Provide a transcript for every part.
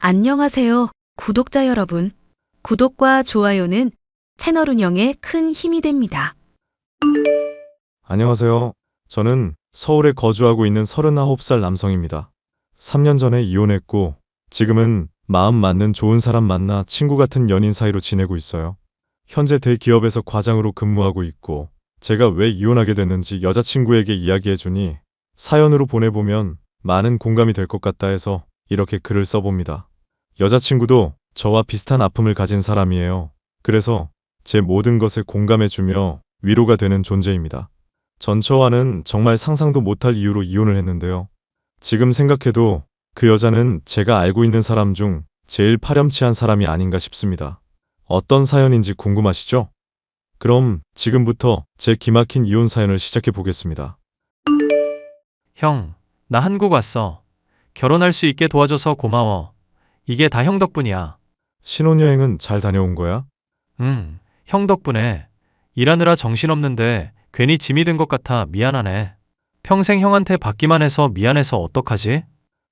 안녕하세요, 구독자 여러분. 구독과 좋아요는 채널 운영에 큰 힘이 됩니다. 안녕하세요. 저는 서울에 거주하고 있는 39살 남성입니다. 3년 전에 이혼했고 지금은 마음 맞는 좋은 사람 만나 친구 같은 연인 사이로 지내고 있어요. 현재 대기업에서 과장으로 근무하고 있고 제가 왜 이혼하게 됐는지 여자친구에게 이야기해주니 사연으로 보내보면 많은 공감이 될 것 같다 해서 이렇게 글을 써봅니다. 여자친구도 저와 비슷한 아픔을 가진 사람이에요. 그래서 제 모든 것에 공감해주며 위로가 되는 존재입니다. 전처와는 정말 상상도 못할 이유로 이혼을 했는데요. 지금 생각해도 그 여자는 제가 알고 있는 사람 중 제일 파렴치한 사람이 아닌가 싶습니다. 어떤 사연인지 궁금하시죠? 그럼 지금부터 제 기막힌 이혼 사연을 시작해 보겠습니다. 형, 나 한국 왔어. 결혼할 수 있게 도와줘서 고마워. 이게 다 형 덕분이야. 신혼여행은 잘 다녀온 거야? 형 덕분에 일하느라 정신없는데 괜히 짐이 된 것 같아 미안하네. 평생 형한테 받기만 해서 미안해서 어떡하지?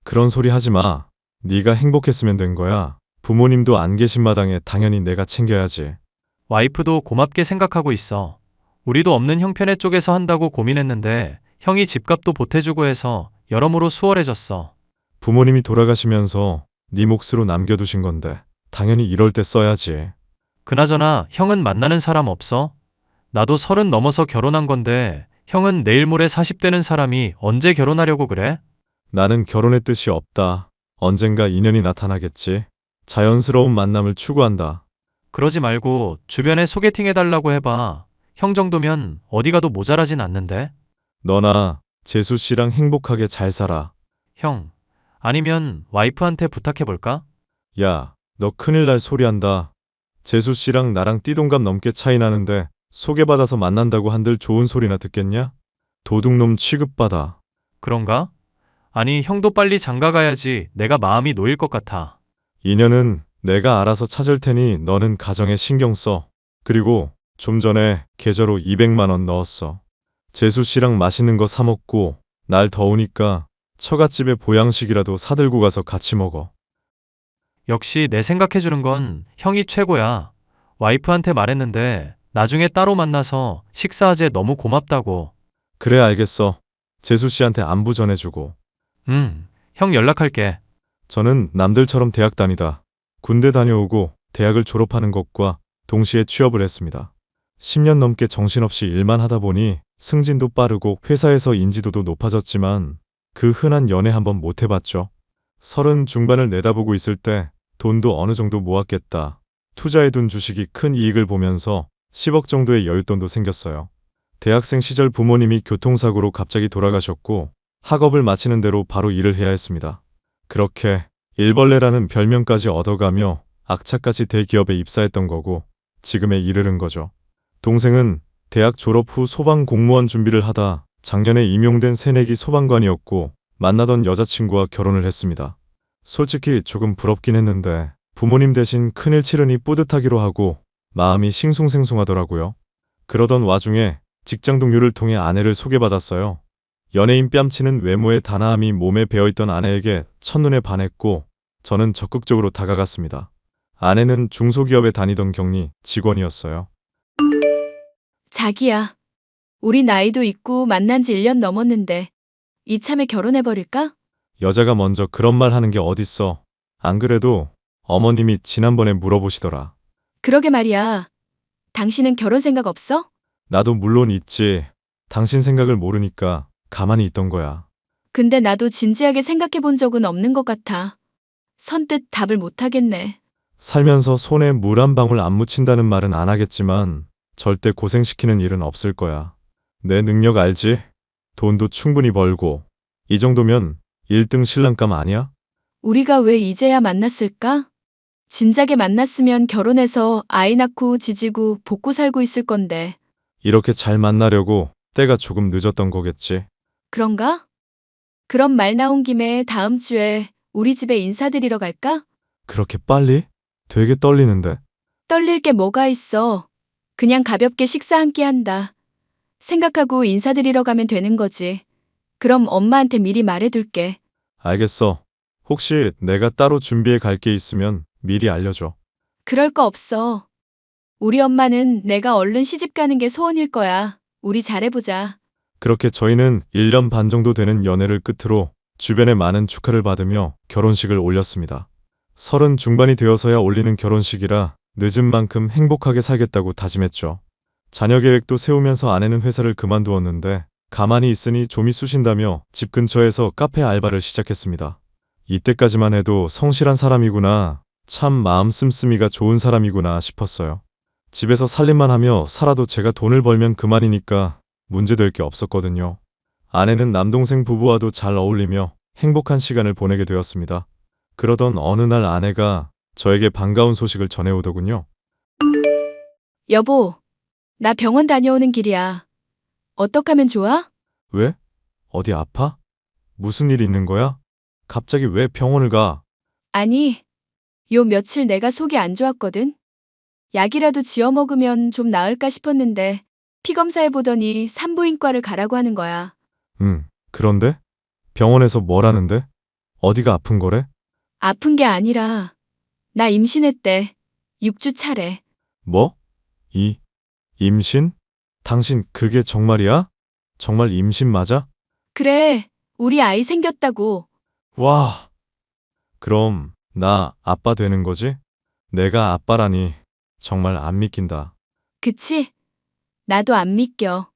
그런 소리 하지 마. 네가 행복했으면 된 거야. 부모님도 안 계신 마당에 당연히 내가 챙겨야지. 와이프도 고맙게 생각하고 있어. 우리도 없는 형편의 쪽에서 한다고 고민했는데 형이 집값도 보태주고 해서 여러모로 수월해졌어. 부모님이 돌아가시면서 네 몫으로 남겨두신 건데 당연히 이럴 때 써야지. 그나저나 형은 만나는 사람 없어? 나도 30 넘어서 결혼한 건데 형은 내일 모레 40 되는 사람이 언제 결혼하려고 그래? 나는 결혼의 뜻이 없다. 언젠가 인연이 나타나겠지. 자연스러운 만남을 추구한다. 그러지 말고 주변에 소개팅 해달라고 해봐. 형 정도면 어디 가도 모자라진 않는데? 너나 재수 씨랑 행복하게 잘 살아. 형, 아니면 와이프한테 부탁해볼까? 야, 너 큰일 날 소리 한다. 재수 씨랑 나랑 띠동갑 넘게 차이 나는데 소개받아서 만난다고 한들 좋은 소리나 듣겠냐? 도둑놈 취급받아. 그런가? 아니, 형도 빨리 장가 가야지 내가 마음이 놓일 것 같아. 인연은 내가 알아서 찾을 테니 너는 가정에 신경 써. 그리고 좀 전에 계좌로 200만 원 넣었어. 재수 씨랑 맛있는 거 사 먹고 날 더우니까 처갓집에 보양식이라도 사들고 가서 같이 먹어. 역시 내 생각해주는 건 형이 최고야. 와이프한테 말했는데 나중에 따로 만나서 식사하재 너무 고맙다고. 그래 알겠어. 재수 씨한테 안부 전해주고. 형 연락할게. 저는 남들처럼 대학 다니다 군대 다녀오고 대학을 졸업하는 것과 동시에 취업을 했습니다. 10년 넘게 정신없이 일만 하다 보니 승진도 빠르고 회사에서 인지도도 높아졌지만 그 흔한 연애 한번 못 해봤죠. 30 중반을 내다보고 있을 때 돈도 어느 정도 모았겠다. 투자해둔 주식이 큰 이익을 보면서 10억 정도의 여윳돈도 생겼어요. 대학생 시절 부모님이 교통사고로 갑자기 돌아가셨고 학업을 마치는 대로 바로 일을 해야 했습니다. 그렇게 일벌레라는 별명까지 얻어가며 악착같이 대기업에 입사했던 거고 지금에 이르는 거죠. 동생은 대학 졸업 후 소방 공무원 준비를 하다 작년에 임용된 새내기 소방관이었고 만나던 여자친구와 결혼을 했습니다. 솔직히 조금 부럽긴 했는데 부모님 대신 큰일 치르니 뿌듯하기로 하고 마음이 싱숭생숭하더라고요. 그러던 와중에 직장 동료를 통해 아내를 소개받았어요. 연예인 뺨치는 외모의 단아함이 몸에 배어있던 아내에게 첫눈에 반했고 저는 적극적으로 다가갔습니다. 아내는 중소기업에 다니던 격리 직원이었어요. 자기야, 우리 나이도 있고 만난 지 1년 넘었는데 이참에 결혼해버릴까? 여자가 먼저 그런 말 하는 게 어딨어. 안 그래도 어머님이 지난번에 물어보시더라. 그러게 말이야. 당신은 결혼 생각 없어? 나도 물론 있지. 당신 생각을 모르니까 가만히 있던 거야. 근데 나도 진지하게 생각해 본 적은 없는 것 같아. 선뜻 답을 못 하겠네. 살면서 손에 물 한 방울 안 묻힌다는 말은 안 하겠지만 절대 고생시키는 일은 없을 거야. 내 능력 알지? 돈도 충분히 벌고 이 정도면 1등 신랑감 아니야? 우리가 왜 이제야 만났을까? 진작에 만났으면 결혼해서 아이 낳고 지지고 볶고 살고 있을 건데. 이렇게 잘 만나려고 때가 조금 늦었던 거겠지. 그런가? 그럼 말 나온 김에 다음 주에 우리 집에 인사드리러 갈까? 그렇게 빨리? 되게 떨리는데. 떨릴 게 뭐가 있어. 그냥 가볍게 식사 한 끼 한다. 생각하고 인사드리러 가면 되는 거지. 그럼 엄마한테 미리 말해둘게. 알겠어. 혹시 내가 따로 준비해 갈 게 있으면 미리 알려줘. 그럴 거 없어. 우리 엄마는 내가 얼른 시집 가는 게 소원일 거야. 우리 잘해보자. 그렇게 저희는 1년 반 정도 되는 연애를 끝으로 주변의 많은 축하를 받으며 결혼식을 올렸습니다. 30 중반이 되어서야 올리는 결혼식이라 늦은 만큼 행복하게 살겠다고 다짐했죠. 자녀 계획도 세우면서 아내는 회사를 그만두었는데 가만히 있으니 좀이 쑤신다며 집 근처에서 카페 알바를 시작했습니다. 이때까지만 해도 성실한 사람이구나, 참 마음 씀씀이가 좋은 사람이구나 싶었어요. 집에서 살림만 하며 살아도 제가 돈을 벌면 그만이니까 문제될 게 없었거든요. 아내는 남동생 부부와도 잘 어울리며 행복한 시간을 보내게 되었습니다. 그러던 어느 날 아내가 저에게 반가운 소식을 전해오더군요. 여보, 나 병원 다녀오는 길이야. 어떡하면 좋아? 왜? 어디 아파? 무슨 일 있는 거야? 갑자기 왜 병원을 가? 아니, 요 며칠 내가 속이 안 좋았거든. 약이라도 지어 먹으면 좀 나을까 싶었는데 피 검사해보더니 산부인과를 가라고 하는 거야. 그런데? 병원에서 뭘 하는데? 어디가 아픈 거래? 아픈 게 아니라 나 임신했대. 6주 차래. 뭐? 임신? 당신 그게 정말이야? 정말 임신 맞아? 그래, 우리 아이 생겼다고. 와, 그럼 나 아빠 되는 거지? 내가 아빠라니 정말 안 믿긴다. 그치? 나도 안 믿겨.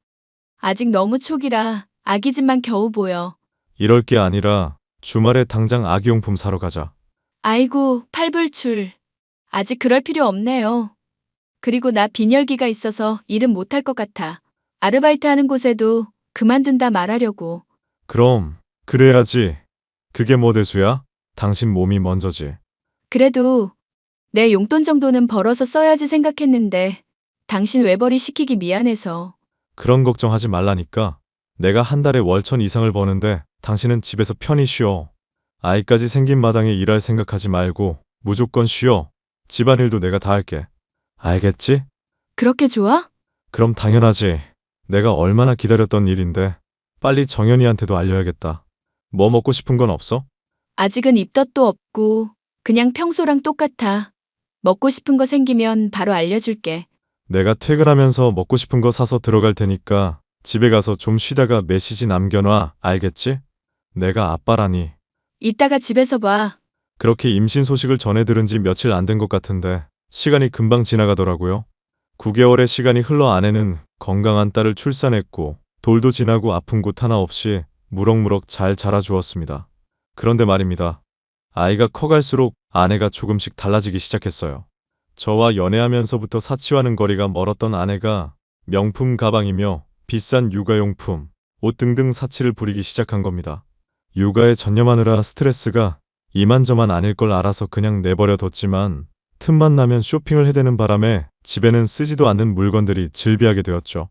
아직 너무 초기라 아기집만 겨우 보여. 이럴 게 아니라 주말에 당장 아기용품 사러 가자. 아이고, 팔불출. 아직 그럴 필요 없네요. 그리고 나 빈혈기가 있어서 일은 못할 것 같아. 아르바이트 하는 곳에도 그만둔다 말하려고. 그럼 그래야지. 그게 뭐 대수야? 당신 몸이 먼저지. 그래도 내 용돈 정도는 벌어서 써야지 생각했는데 당신 외벌이 시키기 미안해서. 그런 걱정하지 말라니까. 내가 한 달에 월천 이상을 버는데 당신은 집에서 편히 쉬어. 아이까지 생긴 마당에 일할 생각하지 말고 무조건 쉬어. 집안일도 내가 다 할게. 알겠지? 그렇게 좋아? 그럼 당연하지. 내가 얼마나 기다렸던 일인데 빨리 정연이한테도 알려야겠다. 뭐 먹고 싶은 건 없어? 아직은 입덧도 없고 그냥 평소랑 똑같아. 먹고 싶은 거 생기면 바로 알려줄게. 내가 퇴근하면서 먹고 싶은 거 사서 들어갈 테니까 집에 가서 좀 쉬다가 메시지 남겨놔. 알겠지? 내가 아빠라니. 이따가 집에서 봐. 그렇게 임신 소식을 전해 들은 지 며칠 안 된 것 같은데 시간이 금방 지나가더라고요. 9개월의 시간이 흘러 아내는 건강한 딸을 출산했고 돌도 지나고 아픈 곳 하나 없이 무럭무럭 잘 자라주었습니다. 그런데 말입니다. 아이가 커갈수록 아내가 조금씩 달라지기 시작했어요. 저와 연애하면서부터 사치와는 거리가 멀었던 아내가 명품 가방이며 비싼 육아용품, 옷 등등 사치를 부리기 시작한 겁니다. 육아에 전념하느라 스트레스가 이만저만 아닐 걸 알아서 그냥 내버려 뒀지만 틈만 나면 쇼핑을 해대는 바람에 집에는 쓰지도 않는 물건들이 즐비하게 되었죠.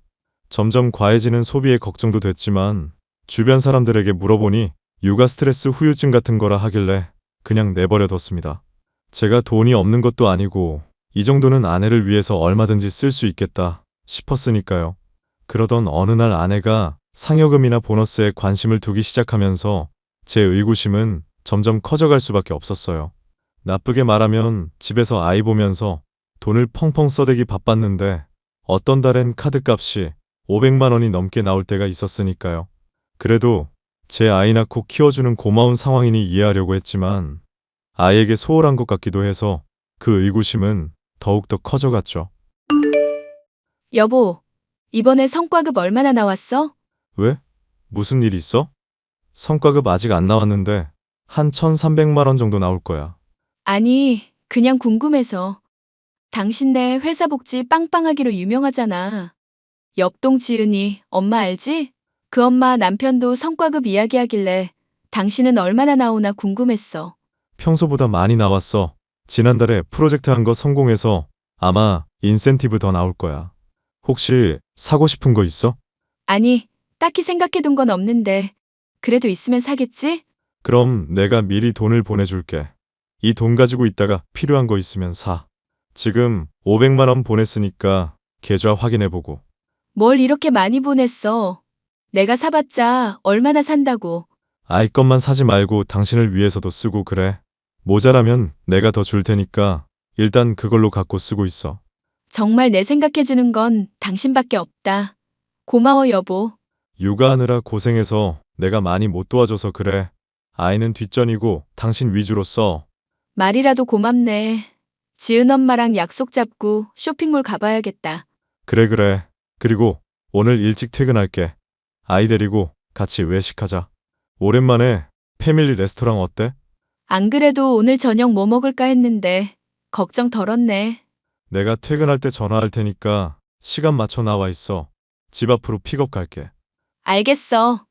점점 과해지는 소비에 걱정도 됐지만 주변 사람들에게 물어보니 육아 스트레스 후유증 같은 거라 하길래 그냥 내버려 뒀습니다. 제가 돈이 없는 것도 아니고 이 정도는 아내를 위해서 얼마든지 쓸 수 있겠다 싶었으니까요. 그러던 어느 날 아내가 상여금이나 보너스에 관심을 두기 시작하면서 제 의구심은 점점 커져갈 수밖에 없었어요. 나쁘게 말하면 집에서 아이 보면서 돈을 펑펑 써대기 바빴는데 어떤 달엔 카드값이 500만 원이 넘게 나올 때가 있었으니까요. 그래도 제 아이 낳고 키워주는 고마운 상황이니 이해하려고 했지만 아이에게 소홀한 것 같기도 해서 그 의구심은 더욱더 커져갔죠. 여보, 이번에 성과급 얼마나 나왔어? 왜? 무슨 일 있어? 성과급 아직 안 나왔는데 한 1,300만 원 정도 나올 거야. 아니, 그냥 궁금해서. 당신네 회사 복지 빵빵하기로 유명하잖아. 옆동 지은이 엄마 알지? 그 엄마 남편도 성과급 이야기하길래 당신은 얼마나 나오나 궁금했어. 평소보다 많이 나왔어. 지난달에 프로젝트 한 거 성공해서 아마 인센티브 더 나올 거야. 혹시 사고 싶은 거 있어? 아니, 딱히 생각해둔 건 없는데 그래도 있으면 사겠지? 그럼 내가 미리 돈을 보내줄게. 이 돈 가지고 있다가 필요한 거 있으면 사. 지금 500만 원 보냈으니까 계좌 확인해보고. 뭘 이렇게 많이 보냈어? 내가 사봤자 얼마나 산다고. 아이 것만 사지 말고 당신을 위해서도 쓰고 그래. 모자라면 내가 더 줄 테니까 일단 그걸로 갖고 쓰고 있어. 정말 내 생각해주는 건 당신밖에 없다. 고마워, 여보. 육아하느라 고생해서 내가 많이 못 도와줘서 그래. 아이는 뒷전이고 당신 위주로 써. 말이라도 고맙네. 지은 엄마랑 약속 잡고 쇼핑몰 가봐야겠다. 그래. 그리고 오늘 일찍 퇴근할게. 아이 데리고 같이 외식하자. 오랜만에 패밀리 레스토랑 어때? 안 그래도 오늘 저녁 뭐 먹을까 했는데 걱정 덜었네. 내가 퇴근할 때 전화할 테니까 시간 맞춰 나와 있어. 집 앞으로 픽업 갈게. 알겠어.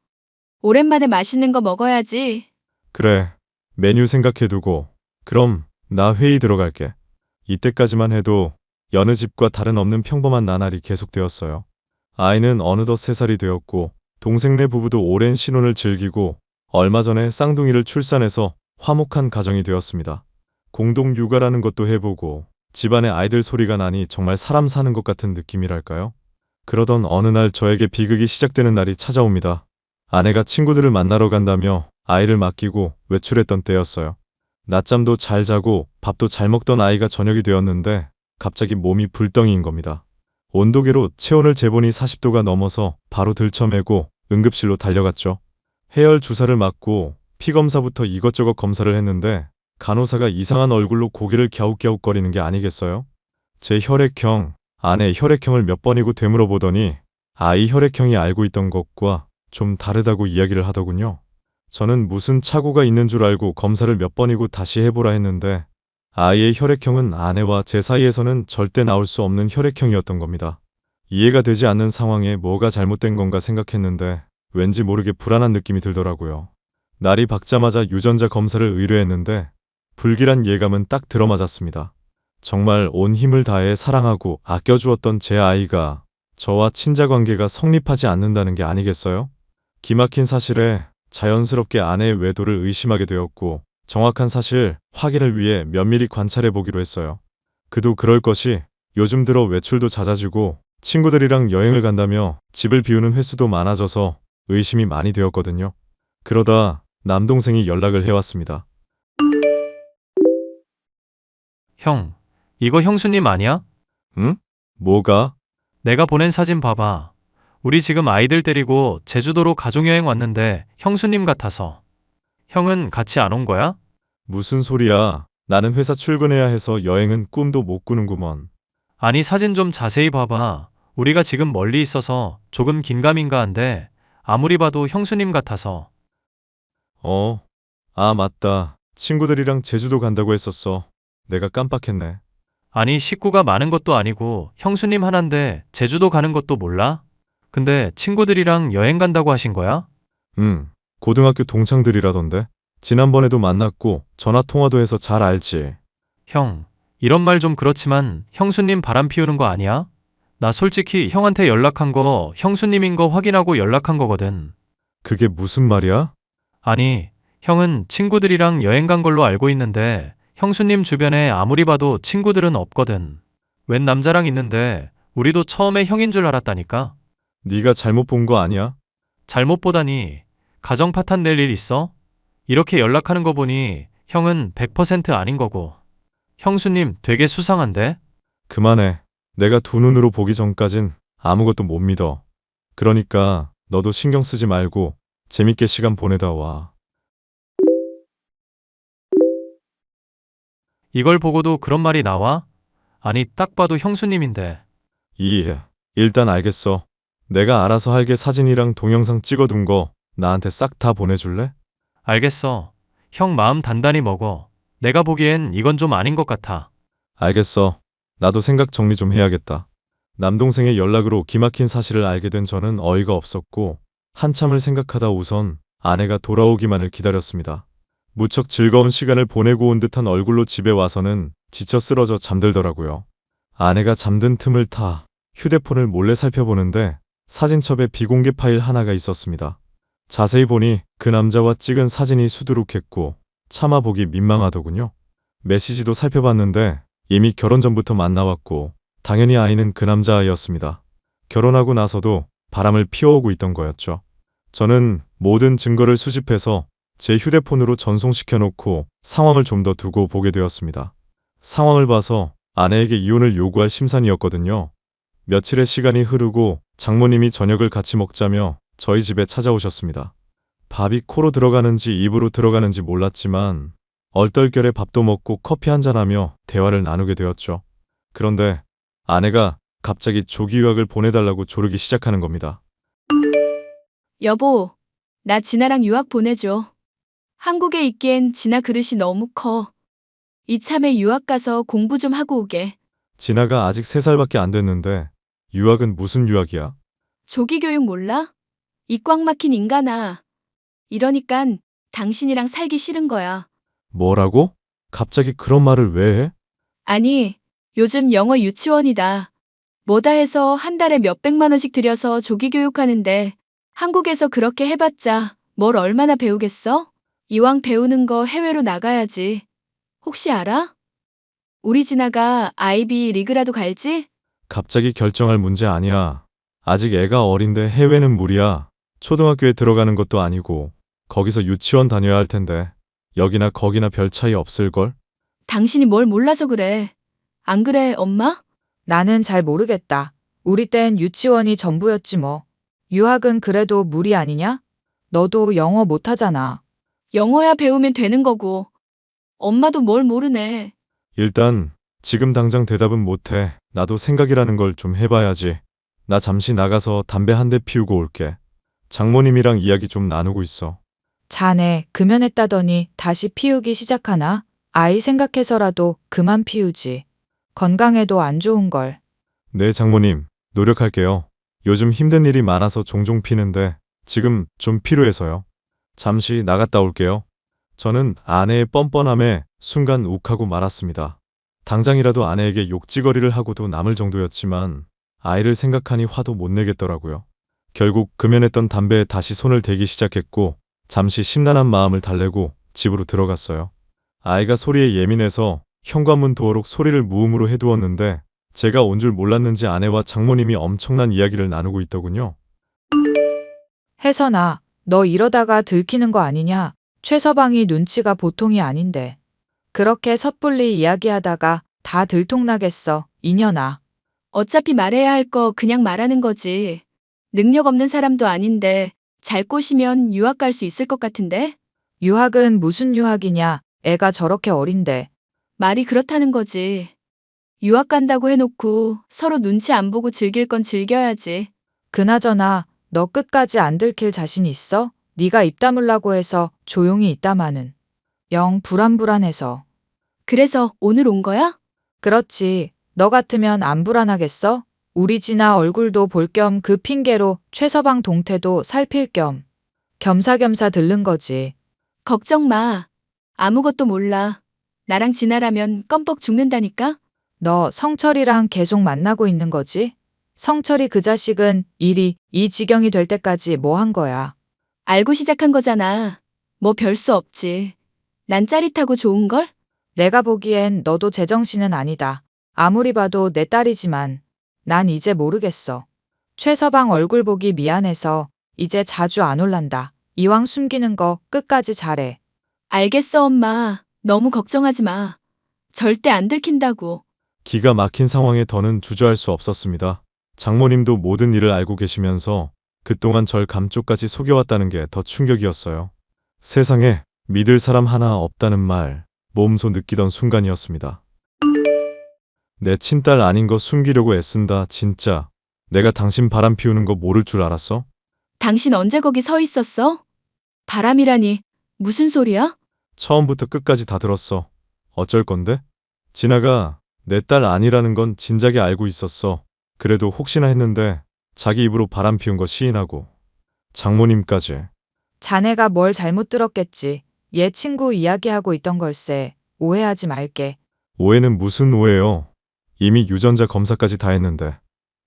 오랜만에 맛있는 거 먹어야지. 그래. 메뉴 생각해두고. 그럼 나 회의 들어갈게. 이때까지만 해도 여느 집과 다른 없는 평범한 나날이 계속되었어요. 아이는 어느덧 3살이 되었고 동생네 부부도 오랜 신혼을 즐기고 얼마 전에 쌍둥이를 출산해서 화목한 가정이 되었습니다. 공동 육아라는 것도 해보고 집안에 아이들 소리가 나니 정말 사람 사는 것 같은 느낌이랄까요? 그러던 어느 날 저에게 비극이 시작되는 날이 찾아옵니다. 아내가 친구들을 만나러 간다며 아이를 맡기고 외출했던 때였어요. 낮잠도 잘 자고 밥도 잘 먹던 아이가 저녁이 되었는데 갑자기 몸이 불덩이인 겁니다. 온도계로 체온을 재보니 40도가 넘어서 바로 들쳐매고 응급실로 달려갔죠. 해열 주사를 맞고 피검사부터 이것저것 검사를 했는데 간호사가 이상한 얼굴로 고개를 갸웃갸웃거리는 게 아니겠어요? 제 혈액형, 아내 혈액형을 몇 번이고 되물어 보더니 아이 혈액형이 알고 있던 것과 좀 다르다고 이야기를 하더군요. 저는 무슨 착오가 있는 줄 알고 검사를 몇 번이고 다시 해보라 했는데 아이의 혈액형은 아내와 제 사이에서는 절대 나올 수 없는 혈액형이었던 겁니다. 이해가 되지 않는 상황에 뭐가 잘못된 건가 생각했는데 왠지 모르게 불안한 느낌이 들더라고요. 날이 밝자마자 유전자 검사를 의뢰했는데 불길한 예감은 딱 들어맞았습니다. 정말 온 힘을 다해 사랑하고 아껴주었던 제 아이가 저와 친자관계가 성립하지 않는다는 게 아니겠어요? 기막힌 사실에 자연스럽게 아내의 외도를 의심하게 되었고 정확한 사실 확인을 위해 면밀히 관찰해 보기로 했어요. 그도 그럴 것이 요즘 들어 외출도 잦아지고 친구들이랑 여행을 간다며 집을 비우는 횟수도 많아져서 의심이 많이 되었거든요. 그러다 남동생이 연락을 해왔습니다. 형, 이거 형수님 아니야? 응? 뭐가? 내가 보낸 사진 봐봐. 우리 지금 아이들 데리고 제주도로 가족여행 왔는데 형수님 같아서. 형은 같이 안 온 거야? 무슨 소리야. 나는 회사 출근해야 해서 여행은 꿈도 못 꾸는구먼. 아니, 사진 좀 자세히 봐봐. 우리가 지금 멀리 있어서 조금 긴가민가한데 아무리 봐도 형수님 같아서. 맞다. 친구들이랑 제주도 간다고 했었어. 내가 깜빡했네. 아니, 식구가 많은 것도 아니고 형수님 하나인데 제주도 가는 것도 몰라? 근데 친구들이랑 여행 간다고 하신 거야? 고등학교 동창들이라던데. 지난번에도 만났고 전화통화도 해서 잘 알지. 형, 이런 말 좀 그렇지만 형수님 바람 피우는 거 아니야? 나 솔직히 형한테 연락한 거 형수님인 거 확인하고 연락한 거거든. 그게 무슨 말이야? 아니, 형은 친구들이랑 여행 간 걸로 알고 있는데 형수님 주변에 아무리 봐도 친구들은 없거든. 웬 남자랑 있는데 우리도 처음에 형인 줄 알았다니까. 네가 잘못 본 거 아니야? 잘못 보다니. 가정 파탄 낼 일 있어? 이렇게 연락하는 거 보니 형은 100% 아닌 거고. 형수님 되게 수상한데? 그만해. 내가 두 눈으로 보기 전까진 아무것도 못 믿어. 그러니까 너도 신경 쓰지 말고 재밌게 시간 보내다 와. 이걸 보고도 그런 말이 나와? 아니, 딱 봐도 형수님인데. 일단 알겠어. 내가 알아서 할게. 사진이랑 동영상 찍어둔 거 나한테 싹 다 보내줄래? 알겠어. 형 마음 단단히 먹어. 내가 보기엔 이건 좀 아닌 것 같아. 알겠어. 나도 생각 정리 좀 해야겠다. 남동생의 연락으로 기막힌 사실을 알게 된 저는 어이가 없었고 한참을 생각하다 우선 아내가 돌아오기만을 기다렸습니다. 무척 즐거운 시간을 보내고 온 듯한 얼굴로 집에 와서는 지쳐 쓰러져 잠들더라고요. 아내가 잠든 틈을 타 휴대폰을 몰래 살펴보는데 사진첩에 비공개 파일 하나가 있었습니다. 자세히 보니 그 남자와 찍은 사진이 수두룩했고 참아보기 민망하더군요. 메시지도 살펴봤는데 이미 결혼 전부터 만나왔고 당연히 아이는 그 남자아이였습니다. 결혼하고 나서도 바람을 피워오고 있던 거였죠. 저는 모든 증거를 수집해서 제 휴대폰으로 전송시켜 놓고 상황을 좀 더 두고 보게 되었습니다. 상황을 봐서 아내에게 이혼을 요구할 심산이었거든요. 며칠의 시간이 흐르고 장모님이 저녁을 같이 먹자며 저희 집에 찾아오셨습니다. 밥이 코로 들어가는지 입으로 들어가는지 몰랐지만 얼떨결에 밥도 먹고 커피 한잔하며 대화를 나누게 되었죠. 그런데 아내가 갑자기 조기 유학을 보내달라고 조르기 시작하는 겁니다. 여보, 나 진아랑 유학 보내줘. 한국에 있기엔 진아 그릇이 너무 커. 이참에 유학 가서 공부 좀 하고 오게. 진아가 아직 3살밖에 안 됐는데 유학은 무슨 유학이야? 조기 교육 몰라? 이 꽉 막힌 인간아. 이러니깐 당신이랑 살기 싫은 거야. 뭐라고? 갑자기 그런 말을 왜 해? 아니, 요즘 영어 유치원이다. 뭐다 해서 한 달에 몇백만 원씩 들여서 조기 교육하는데 한국에서 그렇게 해봤자 뭘 얼마나 배우겠어? 이왕 배우는 거 해외로 나가야지. 혹시 알아? 우리 진아가 아이비 리그라도 갈지? 갑자기 결정할 문제 아니야. 아직 애가 어린데 해외는 무리야. 초등학교에 들어가는 것도 아니고 거기서 유치원 다녀야 할 텐데 여기나 거기나 별 차이 없을걸? 당신이 뭘 몰라서 그래. 안 그래, 엄마? 나는 잘 모르겠다. 우리 땐 유치원이 전부였지 뭐. 유학은 그래도 무리 아니냐? 너도 영어 못하잖아. 영어야 배우면 되는 거고. 엄마도 뭘 모르네. 일단 지금 당장 대답은 못해. 나도 생각이라는 걸 좀 해봐야지. 나 잠시 나가서 담배 한 대 피우고 올게. 장모님이랑 이야기 좀 나누고 있어. 자네 금연했다더니 다시 피우기 시작하나? 아이 생각해서라도 그만 피우지. 건강에도 안 좋은 걸. 네, 장모님. 노력할게요. 요즘 힘든 일이 많아서 종종 피는데 지금 좀 필요해서요. 잠시 나갔다 올게요. 저는 아내의 뻔뻔함에 순간 욱하고 말았습니다. 당장이라도 아내에게 욕지거리를 하고도 남을 정도였지만 아이를 생각하니 화도 못 내겠더라고요. 결국 금연했던 담배에 다시 손을 대기 시작했고 잠시 심란한 마음을 달래고 집으로 들어갔어요. 아이가 소리에 예민해서 현관문 도어록 소리를 무음으로 해두었는데 제가 온 줄 몰랐는지 아내와 장모님이 엄청난 이야기를 나누고 있더군요. 혜선아, 너 이러다가 들키는 거 아니냐? 최서방이 눈치가 보통이 아닌데. 그렇게 섣불리 이야기하다가 다 들통나겠어, 이년아. 어차피 말해야 할 거 그냥 말하는 거지. 능력 없는 사람도 아닌데 잘 꼬시면 유학 갈 수 있을 것 같은데? 유학은 무슨 유학이냐? 애가 저렇게 어린데. 말이 그렇다는 거지. 유학 간다고 해놓고 서로 눈치 안 보고 즐길 건 즐겨야지. 그나저나 너 끝까지 안 들킬 자신 있어? 네가 입 다물라고 해서 조용히 있다마는. 영 불안불안해서. 그래서 오늘 온 거야? 그렇지. 너 같으면 안 불안하겠어? 우리 진아 얼굴도 볼 겸 그 핑계로 최서방 동태도 살필 겸. 겸사겸사 들른 거지. 걱정 마. 아무것도 몰라. 나랑 진아라면 껌뻑 죽는다니까? 너 성철이랑 계속 만나고 있는 거지? 성철이 그 자식은 일이 이 지경이 될 때까지 뭐 한 거야? 알고 시작한 거잖아. 뭐 별 수 없지. 난 짜릿하고 좋은걸? 내가 보기엔 너도 제정신은 아니다. 아무리 봐도 내 딸이지만 난 이제 모르겠어. 최서방 얼굴 보기 미안해서 이제 자주 안 올란다. 이왕 숨기는 거 끝까지 잘해. 알겠어, 엄마. 너무 걱정하지 마. 절대 안 들킨다고. 기가 막힌 상황에 더는 주저할 수 없었습니다. 장모님도 모든 일을 알고 계시면서 그동안 절 감쪽까지 속여왔다는 게 더 충격이었어요. 세상에 믿을 사람 하나 없다는 말, 몸소 느끼던 순간이었습니다. 내 친딸 아닌 거 숨기려고 애쓴다, 진짜. 내가 당신 바람 피우는 거 모를 줄 알았어? 당신 언제 거기 서 있었어? 바람이라니. 무슨 소리야? 처음부터 끝까지 다 들었어. 어쩔 건데? 진아가 내 딸 아니라는 건 진작에 알고 있었어. 그래도 혹시나 했는데 자기 입으로 바람 피운 거 시인하고. 장모님까지. 자네가 뭘 잘못 들었겠지. 얘 친구 이야기하고 있던 걸세. 오해하지 말게. 오해는 무슨 오해요? 이미 유전자 검사까지 다 했는데.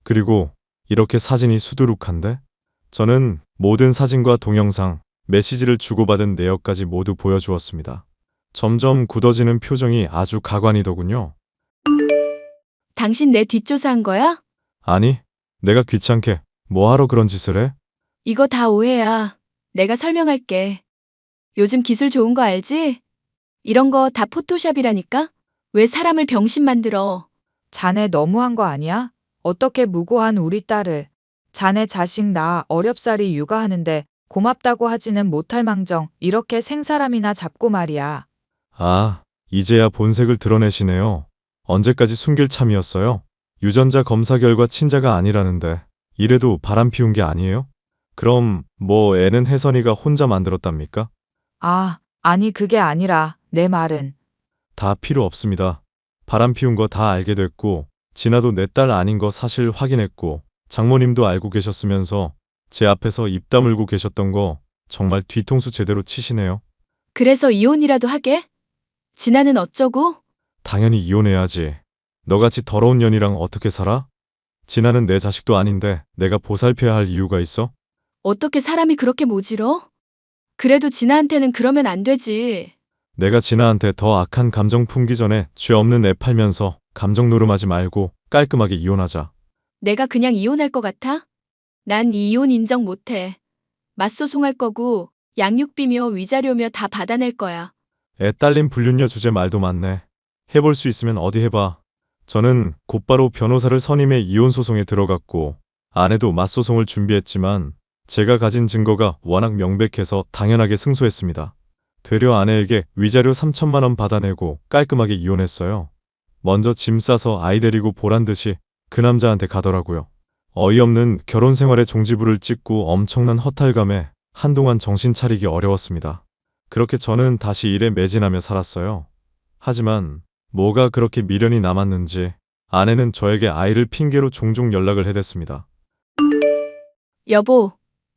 그리고 이렇게 사진이 수두룩한데? 저는 모든 사진과 동영상, 메시지를 주고받은 내역까지 모두 보여주었습니다. 점점 굳어지는 표정이 아주 가관이더군요. 당신 내 뒷조사한 거야? 아니, 내가 귀찮게 뭐하러 그런 짓을 해? 이거 다 오해야. 내가 설명할게. 요즘 기술 좋은 거 알지? 이런 거 다 포토샵이라니까? 왜 사람을 병신 만들어? 자네 너무한 거 아니야? 어떻게 무고한 우리 딸을. 자네 자식 나 어렵사리 육아하는데 고맙다고 하지는 못할 망정 이렇게 생사람이나 잡고 말이야. 아, 이제야 본색을 드러내시네요. 언제까지 숨길 참이었어요? 유전자 검사 결과 친자가 아니라는데 이래도 바람 피운 게 아니에요? 그럼 뭐 애는 혜선이가 혼자 만들었답니까? 아, 아니 그게 아니라 내 말은. 다 필요 없습니다. 바람 피운 거 다 알게 됐고 진아도 내 딸 아닌 거 사실 확인했고 장모님도 알고 계셨으면서 제 앞에서 입 다물고 계셨던 거 정말 뒤통수 제대로 치시네요. 그래서 이혼이라도 하게? 진아는 어쩌고? 당연히 이혼해야지. 너같이 더러운 년이랑 어떻게 살아? 진아는 내 자식도 아닌데 내가 보살펴야 할 이유가 있어? 어떻게 사람이 그렇게 모질어? 그래도 진아한테는 그러면 안 되지. 내가 진아한테 더 악한 감정 품기 전에 죄 없는 애 팔면서 감정 노름하지 말고 깔끔하게 이혼하자. 내가 그냥 이혼할 것 같아? 난 이혼 인정 못해. 맞소송할 거고 양육비며 위자료며 다 받아낼 거야. 애 딸린 불륜녀 주제 말도 많네. 해볼 수 있으면 어디 해봐. 저는 곧바로 변호사를 선임해 이혼 소송에 들어갔고 아내도 맞소송을 준비했지만 제가 가진 증거가 워낙 명백해서 당연하게 승소했습니다. 되려 아내에게 위자료 3천만 원 받아내고 깔끔하게 이혼했어요. 먼저 짐 싸서 아이 데리고 보란 듯이 그 남자한테 가더라고요. 어이없는 결혼 생활의 종지부를 찍고 엄청난 허탈감에 한동안 정신 차리기 어려웠습니다. 그렇게 저는 다시 일에 매진하며 살았어요. 하지만 뭐가 그렇게 미련이 남았는지 아내는 저에게 아이를 핑계로 종종 연락을 해댔습니다. 여보,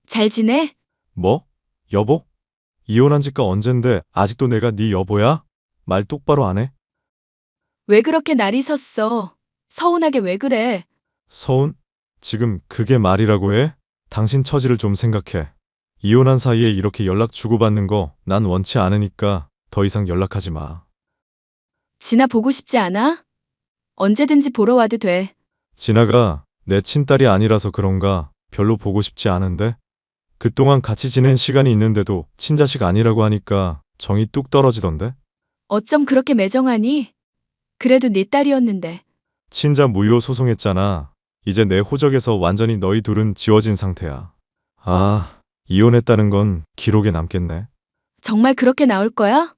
잘 지내? 뭐? 여보? 이혼한 지가 언젠데 아직도 내가 네 여보야? 말 똑바로 안 해? 왜 그렇게 날이 섰어? 서운하게 왜 그래? 서운? 지금 그게 말이라고 해? 당신 처지를 좀 생각해. 이혼한 사이에 이렇게 연락 주고받는 거 난 원치 않으니까 더 이상 연락하지 마. 진아 보고 싶지 않아? 언제든지 보러 와도 돼. 진아가 내 친딸이 아니라서 그런가 별로 보고 싶지 않은데? 그동안 같이 지낸 시간이 있는데도 친자식 아니라고 하니까 정이 뚝 떨어지던데? 어쩜 그렇게 매정하니? 그래도 네 딸이었는데. 친자 무효 소송했잖아. 이제 내 호적에서 완전히 너희 둘은 지워진 상태야. 아, 이혼했다는 건 기록에 남겠네. 정말 그렇게 나올 거야?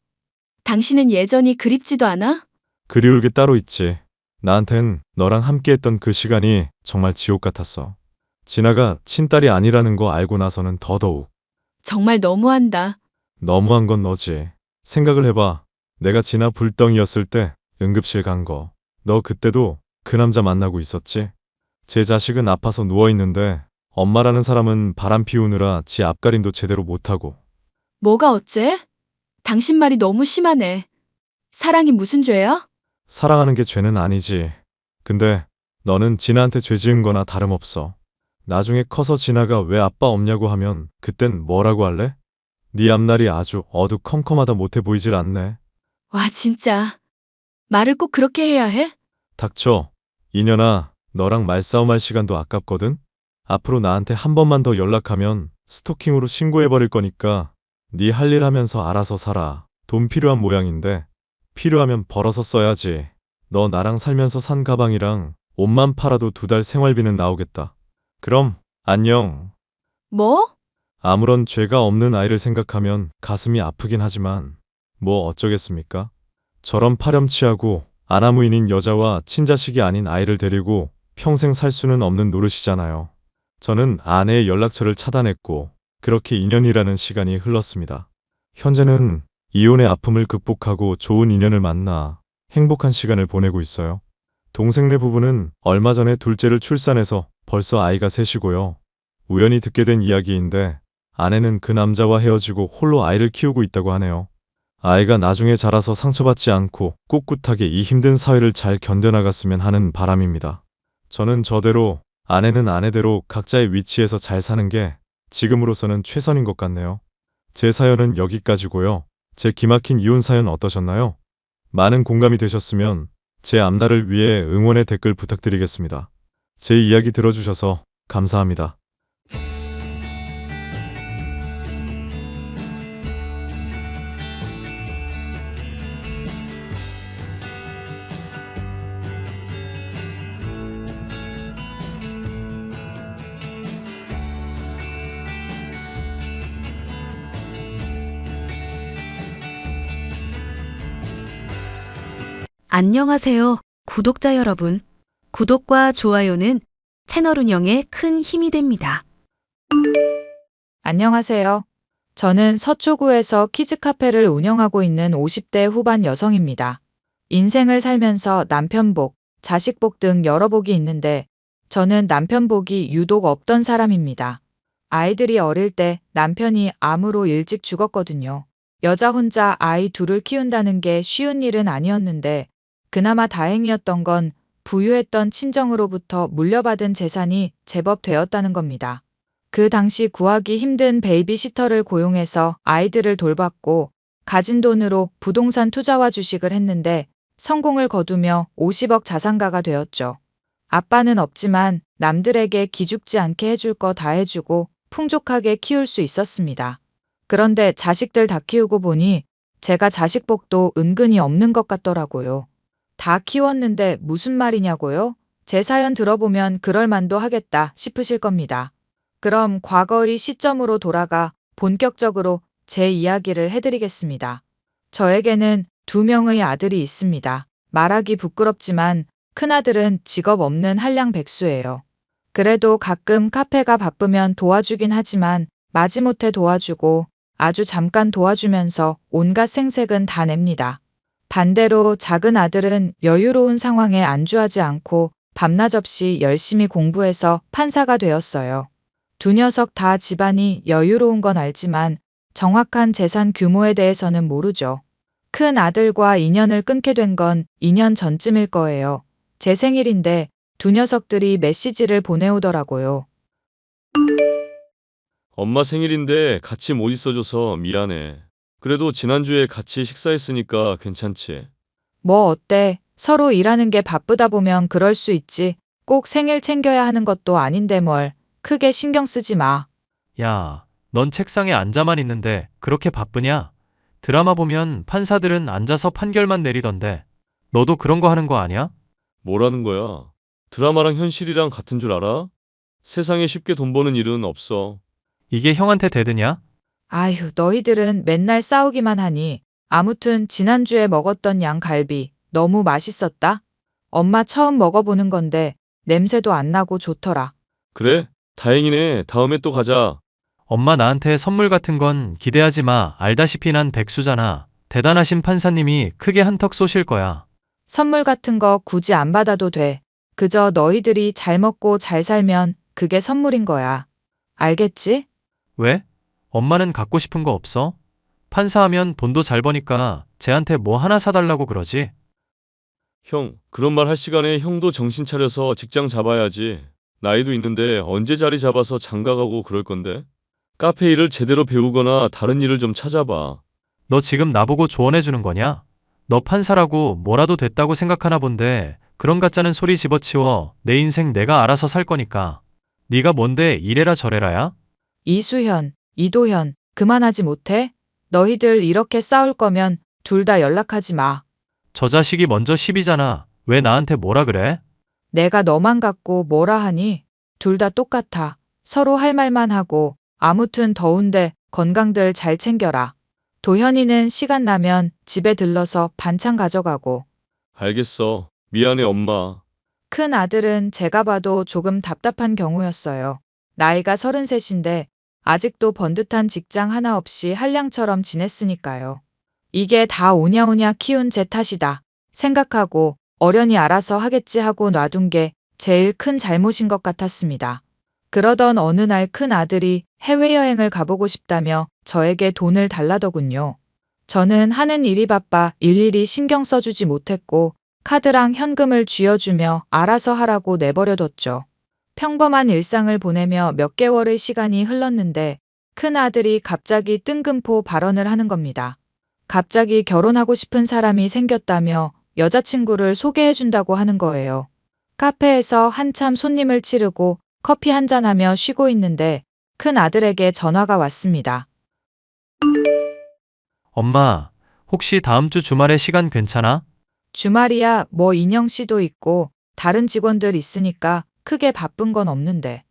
당신은 예전이 그립지도 않아? 그리울 게 따로 있지. 나한텐 너랑 함께했던 그 시간이 정말 지옥 같았어. 진아가 친딸이 아니라는 거 알고 나서는 더더욱. 정말 너무한다. 너무한 건 너지. 생각을 해봐. 내가 진아 불덩이였을 때 응급실 간 거. 너 그때도 그 남자 만나고 있었지? 제 자식은 아파서 누워있는데 엄마라는 사람은 바람 피우느라 지 앞가림도 제대로 못하고. 뭐가 어째? 당신 말이 너무 심하네. 사랑이 무슨 죄야? 사랑하는 게 죄는 아니지. 근데 너는 진아한테 죄 지은 거나 다름없어. 나중에 커서 진아가 왜 아빠 없냐고 하면 그땐 뭐라고 할래? 네 앞날이 아주 어두컴컴하다 못해 보이질 않네. 와, 진짜. 말을 꼭 그렇게 해야 해? 닥쳐. 이년아, 너랑 말싸움할 시간도 아깝거든? 앞으로 나한테 한 번만 더 연락하면 스토킹으로 신고해버릴 거니까 네 할 일 하면서 알아서 살아. 돈 필요한 모양인데 필요하면 벌어서 써야지. 너 나랑 살면서 산 가방이랑 옷만 팔아도 2달 생활비는 나오겠다. 그럼 안녕. 뭐? 아무런 죄가 없는 아이를 생각하면 가슴이 아프긴 하지만 뭐 어쩌겠습니까? 저런 파렴치하고 아나무인인 여자와 친자식이 아닌 아이를 데리고 평생 살 수는 없는 노릇이잖아요. 저는 아내의 연락처를 차단했고 그렇게 2년이라는 시간이 흘렀습니다. 현재는 이혼의 아픔을 극복하고 좋은 인연을 만나 행복한 시간을 보내고 있어요. 동생네 부부는 얼마 전에 둘째를 출산해서 벌써 아이가 셋이고요. 우연히 듣게 된 이야기인데 아내는 그 남자와 헤어지고 홀로 아이를 키우고 있다고 하네요. 아이가 나중에 자라서 상처받지 않고 꿋꿋하게 이 힘든 사회를 잘 견뎌나갔으면 하는 바람입니다. 저는 저대로, 아내는 아내대로 각자의 위치에서 잘 사는 게 지금으로서는 최선인 것 같네요. 제 사연은 여기까지고요. 제 기막힌 이혼 사연 어떠셨나요? 많은 공감이 되셨으면 제 앞날을 위해 응원의 댓글 부탁드리겠습니다. 제 이야기 들어주셔서 감사합니다. 안녕하세요, 구독자 여러분. 구독과 좋아요는 채널 운영에 큰 힘이 됩니다. 안녕하세요. 저는 서초구에서 키즈 카페를 운영하고 있는 50대 후반 여성입니다. 인생을 살면서 남편복, 자식복 등 여러 복이 있는데 저는 남편복이 유독 없던 사람입니다. 아이들이 어릴 때 남편이 암으로 일찍 죽었거든요. 여자 혼자 아이 둘을 키운다는 게 쉬운 일은 아니었는데 그나마 다행이었던 건 부유했던 친정으로부터 물려받은 재산이 제법 되었다는 겁니다. 그 당시 구하기 힘든 베이비시터를 고용해서 아이들을 돌봤고 가진 돈으로 부동산 투자와 주식을 했는데 성공을 거두며 50억 자산가가 되었죠. 아빠는 없지만 남들에게 기죽지 않게 해줄 거 다 해주고 풍족하게 키울 수 있었습니다. 그런데 자식들 다 키우고 보니 제가 자식복도 은근히 없는 것 같더라고요. 다 키웠는데 무슨 말이냐고요? 제 사연 들어보면 그럴만도 하겠다 싶으실 겁니다. 그럼 과거의 시점으로 돌아가 본격적으로 제 이야기를 해드리겠습니다. 저에게는 2명의 아들이 있습니다. 말하기 부끄럽지만 큰아들은 직업 없는 한량백수예요. 그래도 가끔 카페가 바쁘면 도와주긴 하지만 마지못해 도와주고 아주 잠깐 도와주면서 온갖 생색은 다 냅니다. 반대로 작은 아들은 여유로운 상황에 안주하지 않고 밤낮 없이 열심히 공부해서 판사가 되었어요. 두 녀석 다 집안이 여유로운 건 알지만 정확한 재산 규모에 대해서는 모르죠. 큰 아들과 인연을 끊게 된 건 2년 전쯤일 거예요. 제 생일인데 두 녀석들이 메시지를 보내오더라고요. 엄마 생일인데 같이 못 있어줘서 미안해. 그래도 지난주에 같이 식사했으니까 괜찮지? 뭐 어때? 서로 일하는 게 바쁘다 보면 그럴 수 있지. 꼭 생일 챙겨야 하는 것도 아닌데 뭘. 크게 신경 쓰지 마. 야, 넌 책상에 앉아만 있는데 그렇게 바쁘냐? 드라마 보면 판사들은 앉아서 판결만 내리던데. 너도 그런 거 하는 거 아니야? 뭐라는 거야? 드라마랑 현실이랑 같은 줄 알아? 세상에 쉽게 돈 버는 일은 없어. 이게 형한테 대드냐? 아휴, 너희들은 맨날 싸우기만 하니. 아무튼 지난주에 먹었던 양갈비 너무 맛있었다. 엄마 처음 먹어보는 건데 냄새도 안 나고 좋더라. 그래? 다행이네. 다음에 또 가자. 엄마 나한테 선물 같은 건 기대하지 마. 알다시피 난 백수잖아. 대단하신 판사님이 크게 한턱 쏘실 거야. 선물 같은 거 굳이 안 받아도 돼. 그저 너희들이 잘 먹고 잘 살면 그게 선물인 거야. 알겠지? 왜? 엄마는 갖고 싶은 거 없어? 판사하면 돈도 잘 버니까 쟤한테 뭐 하나 사달라고 그러지? 형, 그런 말 할 시간에 형도 정신 차려서 직장 잡아야지. 나이도 있는데 언제 자리 잡아서 장가 가고 그럴 건데? 카페 일을 제대로 배우거나 다른 일을 좀 찾아봐. 너 지금 나보고 조언해 주는 거냐? 너 판사라고 뭐라도 됐다고 생각하나 본데 그런 가짜는 소리 집어치워. 내 인생 내가 알아서 살 거니까. 네가 뭔데 이래라 저래라야? 이수현, 이도현, 그만하지 못해? 너희들 이렇게 싸울 거면 둘 다 연락하지 마. 저 자식이 먼저 시비잖아. 왜 나한테 뭐라 그래? 내가 너만 갖고 뭐라 하니? 둘 다 똑같아. 서로 할 말만 하고 아무튼 더운데 건강들 잘 챙겨라. 도현이는 시간 나면 집에 들러서 반찬 가져가고. 알겠어. 미안해, 엄마. 큰 아들은 제가 봐도 조금 답답한 경우였어요. 나이가 33인데 아직도 번듯한 직장 하나 없이 한량처럼 지냈으니까요. 이게 다 오냐오냐 키운 제 탓이다 생각하고 어련히 알아서 하겠지 하고 놔둔 게 제일 큰 잘못인 것 같았습니다. 그러던 어느 날 큰 아들이 해외여행을 가보고 싶다며 저에게 돈을 달라더군요. 저는 하는 일이 바빠 일일이 신경 써주지 못했고 카드랑 현금을 쥐어주며 알아서 하라고 내버려뒀죠. 평범한 일상을 보내며 몇 개월의 시간이 흘렀는데 큰 아들이 갑자기 뜬금포 발언을 하는 겁니다. 갑자기 결혼하고 싶은 사람이 생겼다며 여자친구를 소개해준다고 하는 거예요. 카페에서 한참 손님을 치르고 커피 한잔하며 쉬고 있는데 큰 아들에게 전화가 왔습니다. 엄마, 혹시 다음 주 주말에 시간 괜찮아? 주말이야 뭐 인영 씨도 있고 다른 직원들 있으니까 크게 바쁜 건 없는데.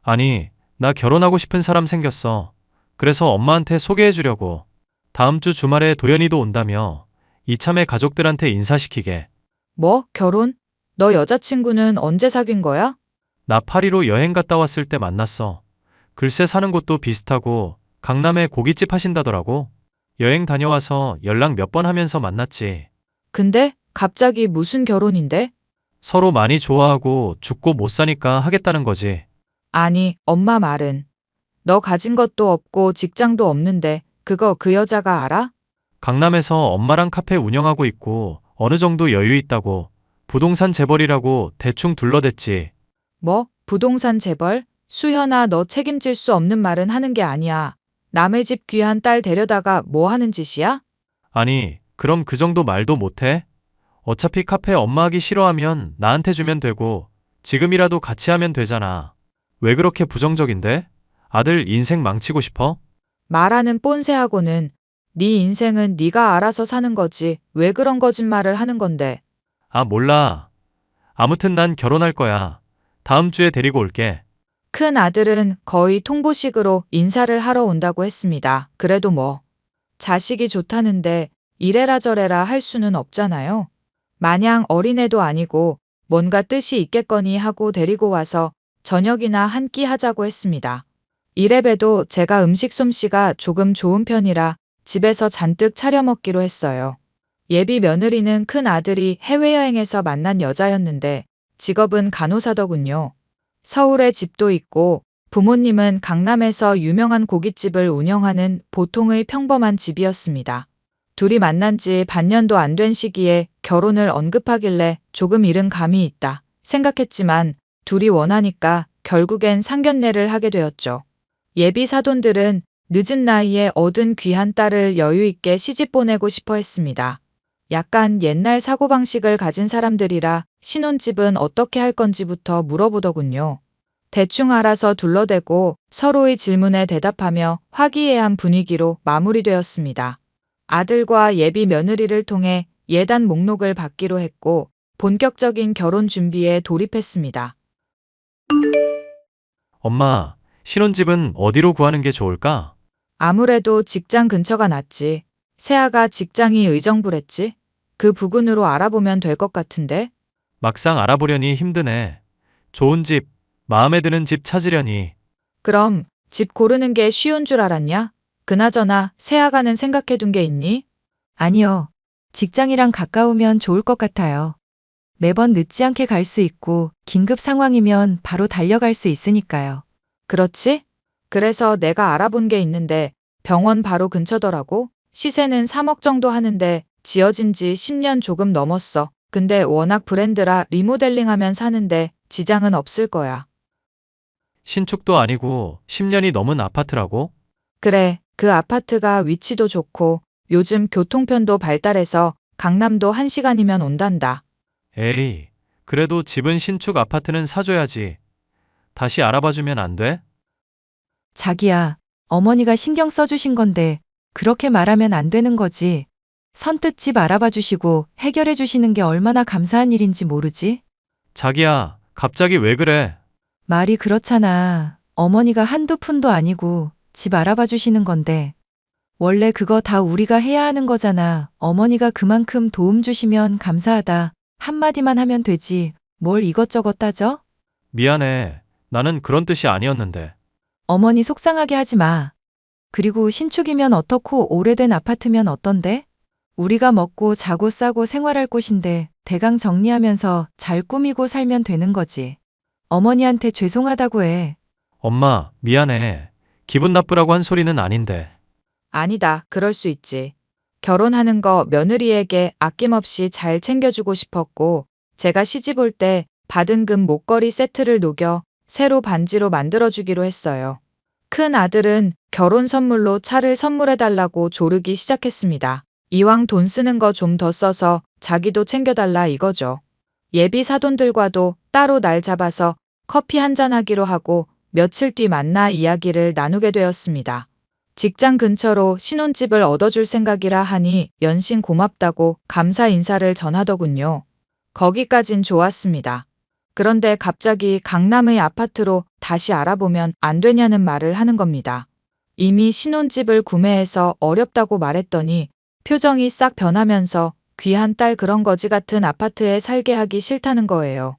아니, 나 결혼하고 싶은 사람 생겼어. 그래서 엄마한테 소개해 주려고. 다음 주 주말에 도연이도 온다며 이참에 가족들한테 인사시키게. 뭐, 결혼? 너 여자친구는 언제 사귄 거야? 나 파리로 여행 갔다 왔을 때 만났어. 글쎄 사는 곳도 비슷하고 강남에 고깃집 하신다더라고. 여행 다녀와서 연락 몇 번 하면서 만났지. 근데 갑자기 무슨 결혼인데? 서로 많이 좋아하고 죽고 못 사니까 하겠다는 거지. 아니, 엄마 말은. 너 가진 것도 없고 직장도 없는데 그거 그 여자가 알아? 강남에서 엄마랑 카페 운영하고 있고 어느 정도 여유 있다고 부동산 재벌이라고 대충 둘러댔지. 뭐, 부동산 재벌? 수현아, 너 책임질 수 없는 말은 하는 게 아니야. 남의 집 귀한 딸 데려다가 뭐 하는 짓이야? 아니, 그럼 그 정도 말도 못해? 어차피 카페 엄마 하기 싫어하면 나한테 주면 되고 지금이라도 같이 하면 되잖아. 왜 그렇게 부정적인데? 아들 인생 망치고 싶어? 말하는 꼰세하고는 네 인생은 네가 알아서 사는 거지. 왜 그런 거짓말을 하는 건데? 아, 몰라. 아무튼 난 결혼할 거야. 다음 주에 데리고 올게. 큰 아들은 거의 통보식으로 인사를 하러 온다고 했습니다. 그래도 뭐, 자식이 좋다는데 이래라 저래라 할 수는 없잖아요. 마냥 어린애도 아니고 뭔가 뜻이 있겠거니 하고 데리고 와서 저녁이나 한 끼 하자고 했습니다. 이래봬도 제가 음식 솜씨가 조금 좋은 편이라 집에서 잔뜩 차려 먹기로 했어요. 예비 며느리는 큰 아들이 해외여행에서 만난 여자였는데 직업은 간호사더군요. 서울에 집도 있고 부모님은 강남에서 유명한 고깃집을 운영하는 보통의 평범한 집이었습니다. 둘이 만난 지 반년도 안 된 시기에 결혼을 언급하길래 조금 잃은 감이 있다 생각했지만 둘이 원하니까 결국엔 상견례를 하게 되었죠. 예비 사돈들은 늦은 나이에 얻은 귀한 딸을 여유 있게 시집 보내고 싶어 했습니다. 약간 옛날 사고방식을 가진 사람들이라 신혼집은 어떻게 할 건지부터 물어보더군요. 대충 알아서 둘러대고 서로의 질문에 대답하며 화기애애한 분위기로 마무리되었습니다. 아들과 예비 며느리를 통해 예단 목록을 받기로 했고 본격적인 결혼 준비에 돌입했습니다. 엄마, 신혼집은 어디로 구하는 게 좋을까? 아무래도 직장 근처가 낫지. 세아가 직장이 의정부랬지? 그 부근으로 알아보면 될 것 같은데? 막상 알아보려니 힘드네. 좋은 집, 마음에 드는 집 찾으려니. 그럼 집 고르는 게 쉬운 줄 알았냐? 그나저나 세아가는 생각해둔 게 있니? 아니요. 직장이랑 가까우면 좋을 것 같아요. 매번 늦지 않게 갈 수 있고 긴급 상황이면 바로 달려갈 수 있으니까요. 그렇지? 그래서 내가 알아본 게 있는데 병원 바로 근처더라고. 시세는 3억 정도 하는데 지어진 지 10년 조금 넘었어. 근데 워낙 브랜드라 리모델링하면 사는데 지장은 없을 거야. 신축도 아니고 10년이 넘은 아파트라고? 그래, 그 아파트가 위치도 좋고 요즘 교통편도 발달해서 강남도 1시간이면 온단다. 에이, 그래도 집은 신축 아파트는 사줘야지. 다시 알아봐주면 안 돼? 자기야, 어머니가 신경 써주신 건데 그렇게 말하면 안 되는 거지. 선뜻 집 알아봐 주시고 해결해 주시는 게 얼마나 감사한 일인지 모르지? 자기야, 갑자기 왜 그래? 말이 그렇잖아. 어머니가 한두 푼도 아니고 집 알아봐 주시는 건데. 원래 그거 다 우리가 해야 하는 거잖아. 어머니가 그만큼 도움 주시면 감사하다. 한마디만 하면 되지. 뭘 이것저것 따져? 미안해. 나는 그런 뜻이 아니었는데. 어머니 속상하게 하지 마. 그리고 신축이면 어떻고 오래된 아파트면 어떤데? 우리가 먹고 자고 싸고 생활할 곳인데 대강 정리하면서 잘 꾸미고 살면 되는 거지. 어머니한테 죄송하다고 해. 엄마, 미안해. 기분 나쁘라고 한 소리는 아닌데. 아니다, 그럴 수 있지. 결혼하는 거 며느리에게 아낌없이 잘 챙겨주고 싶었고 제가 시집 올 때 받은 금 목걸이 세트를 녹여 새로 반지로 만들어주기로 했어요. 큰 아들은 결혼 선물로 차를 선물해달라고 조르기 시작했습니다. 이왕 돈 쓰는 거 좀 더 써서 자기도 챙겨달라 이거죠. 예비 사돈들과도 따로 날 잡아서 커피 한잔 하기로 하고 며칠 뒤 만나 이야기를 나누게 되었습니다. 직장 근처로 신혼집을 얻어줄 생각이라 하니 연신 고맙다고 감사 인사를 전하더군요. 거기까진 좋았습니다. 그런데 갑자기 강남의 아파트로 다시 알아보면 안 되냐는 말을 하는 겁니다. 이미 신혼집을 구매해서 어렵다고 말했더니 표정이 싹 변하면서 귀한 딸 그런 거지 같은 아파트에 살게 하기 싫다는 거예요.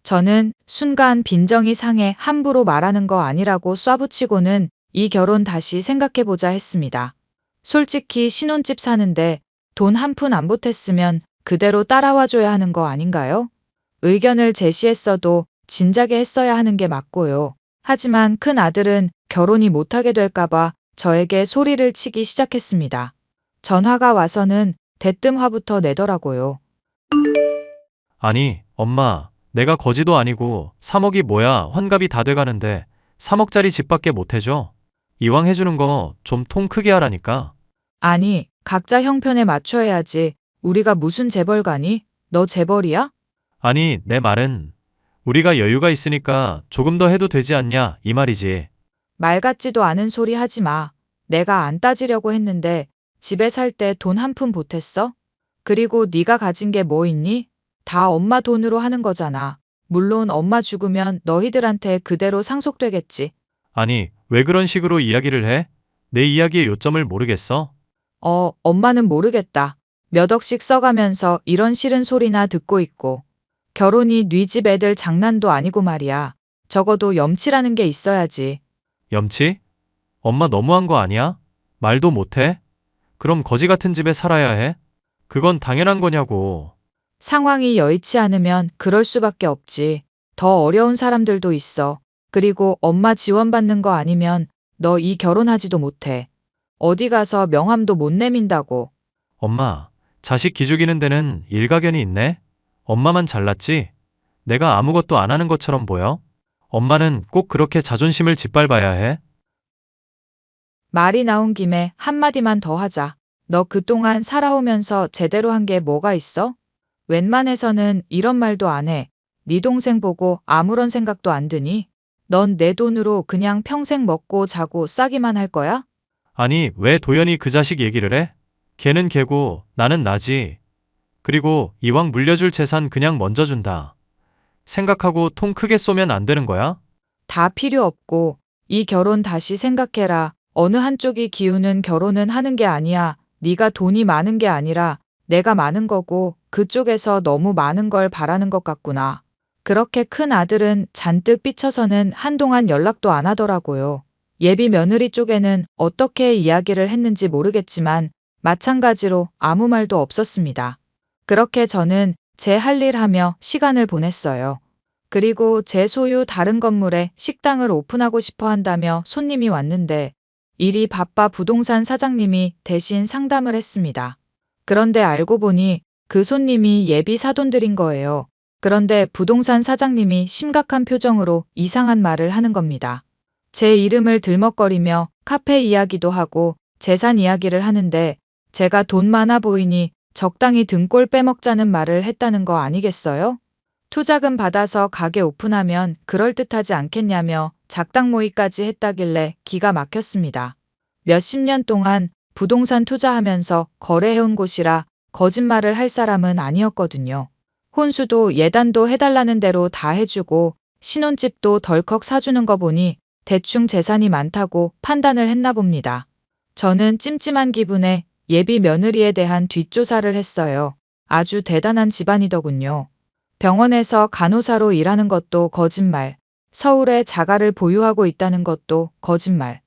저는 순간 빈정이 상해 함부로 말하는 거 아니라고 쏴붙이고는 이 결혼 다시 생각해보자 했습니다. 솔직히 신혼집 사는데 돈 한 푼 안 보탰으면 그대로 따라와줘야 하는 거 아닌가요? 의견을 제시했어도 진작에 했어야 하는 게 맞고요. 하지만 큰 아들은 결혼이 못하게 될까봐 저에게 소리를 치기 시작했습니다. 전화가 와서는 대뜸 화부터 내더라고요. 아니, 엄마, 내가 거지도 아니고 3억이 뭐야, 환갑이 다 돼가는데 3억짜리 집밖에 못 해줘? 이왕 해주는 거 좀 통 크게 하라니까. 아니, 각자 형편에 맞춰야지. 우리가 무슨 재벌가니? 너 재벌이야? 아니, 내 말은 우리가 여유가 있으니까 조금 더 해도 되지 않냐, 이 말이지. 말 같지도 않은 소리 하지 마. 내가 안 따지려고 했는데 집에 살 때 돈 한 푼 보탰어? 그리고 네가 가진 게 뭐 있니? 다 엄마 돈으로 하는 거잖아. 물론 엄마 죽으면 너희들한테 그대로 상속되겠지. 아니, 왜 그런 식으로 이야기를 해? 내 이야기의 요점을 모르겠어? 엄마는 모르겠다. 몇 억씩 써가면서 이런 싫은 소리나 듣고 있고. 결혼이 네 집 애들 장난도 아니고 말이야. 적어도 염치라는 게 있어야지. 염치? 엄마 너무한 거 아니야? 말도 못해? 그럼 거지 같은 집에 살아야 해? 그건 당연한 거냐고. 상황이 여의치 않으면 그럴 수밖에 없지. 더 어려운 사람들도 있어. 그리고 엄마 지원받는 거 아니면 너 이 결혼하지도 못해. 어디 가서 명함도 못 내민다고. 엄마, 자식 기죽이는 데는 일가견이 있네? 엄마만 잘났지? 내가 아무것도 안 하는 것처럼 보여? 엄마는 꼭 그렇게 자존심을 짓밟아야 해? 말이 나온 김에 한마디만 더 하자. 너 그동안 살아오면서 제대로 한 게 뭐가 있어? 웬만해서는 이런 말도 안 해. 네 동생 보고 아무런 생각도 안 드니? 넌 내 돈으로 그냥 평생 먹고 자고 싸기만 할 거야? 아니, 왜 도연이 그 자식 얘기를 해? 걔는 걔고 나는 나지. 그리고 이왕 물려줄 재산 그냥 먼저 준다. 생각하고 통 크게 쏘면 안 되는 거야? 다 필요 없고 이 결혼 다시 생각해라. 어느 한쪽이 기우는 결혼은 하는 게 아니야. 네가 돈이 많은 게 아니라 내가 많은 거고 그쪽에서 너무 많은 걸 바라는 것 같구나. 그렇게 큰 아들은 잔뜩 삐쳐서는 한동안 연락도 안 하더라고요. 예비 며느리 쪽에는 어떻게 이야기를 했는지 모르겠지만 마찬가지로 아무 말도 없었습니다. 그렇게 저는 제 할 일 하며 시간을 보냈어요. 그리고 제 소유 다른 건물에 식당을 오픈하고 싶어 한다며 손님이 왔는데 일이 바빠 부동산 사장님이 대신 상담을 했습니다. 그런데 알고 보니 그 손님이 예비 사돈들인 거예요. 그런데 부동산 사장님이 심각한 표정으로 이상한 말을 하는 겁니다. 제 이름을 들먹거리며 카페 이야기도 하고 재산 이야기를 하는데 제가 돈 많아 보이니 적당히 등골 빼먹자는 말을 했다는 거 아니겠어요? 투자금 받아서 가게 오픈하면 그럴듯하지 않겠냐며 작당 모의까지 했다길래 기가 막혔습니다. 몇십 년 동안 부동산 투자하면서 거래해온 곳이라 거짓말을 할 사람은 아니었거든요. 혼수도 예단도 해달라는 대로 다 해주고 신혼집도 덜컥 사주는 거 보니 대충 재산이 많다고 판단을 했나 봅니다. 저는 찜찜한 기분에 예비 며느리에 대한 뒷조사를 했어요. 아주 대단한 집안이더군요. 병원에서 간호사로 일하는 것도 거짓말, 서울에 자가를 보유하고 있다는 것도 거짓말.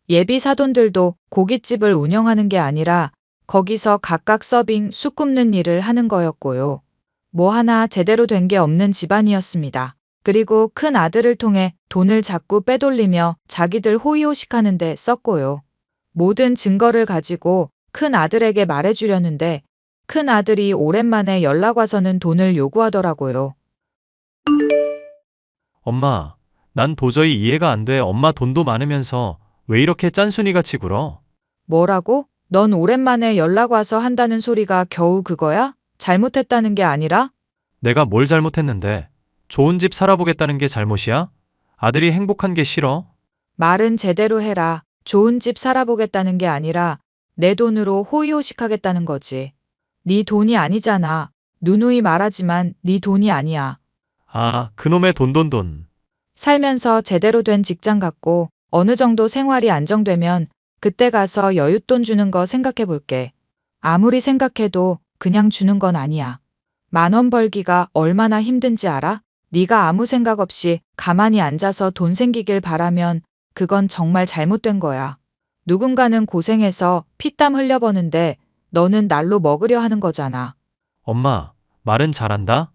예비 사돈들도 고깃집을 운영하는 게 아니라 거기서 각각 서빙, 쑥 굽는 일을 하는 거였고요. 뭐 하나 제대로 된 게 없는 집안이었습니다. 그리고 큰 아들을 통해 돈을 자꾸 빼돌리며 자기들 호의호식하는 데 썼고요. 모든 증거를 가지고 큰 아들에게 말해주려는데 큰 아들이 오랜만에 연락 와서는 돈을 요구하더라고요. 엄마, 난 도저히 이해가 안 돼. 엄마 돈도 많으면서 왜 이렇게 짠순이같이 굴어? 뭐라고? 넌 오랜만에 연락 와서 한다는 소리가 겨우 그거야? 잘못했다는 게 아니라? 내가 뭘 잘못했는데? 좋은 집 살아보겠다는 게 잘못이야? 아들이 행복한 게 싫어? 말은 제대로 해라. 좋은 집 살아보겠다는 게 아니라 내 돈으로 호의호식하겠다는 거지. 네 돈이 아니잖아. 누누이 말하지만 네 돈이 아니야. 아, 그놈의 돈. 살면서 제대로 된 직장 갖고 어느 정도 생활이 안정되면 그때 가서 여윳돈 주는 거 생각해 볼게. 아무리 생각해도 그냥 주는 건 아니야. 10,000원 벌기가 얼마나 힘든지 알아? 네가 아무 생각 없이 가만히 앉아서 돈 생기길 바라면 그건 정말 잘못된 거야. 누군가는 고생해서 피땀 흘려버는데 너는 날로 먹으려 하는 거잖아. 엄마, 말은 잘한다?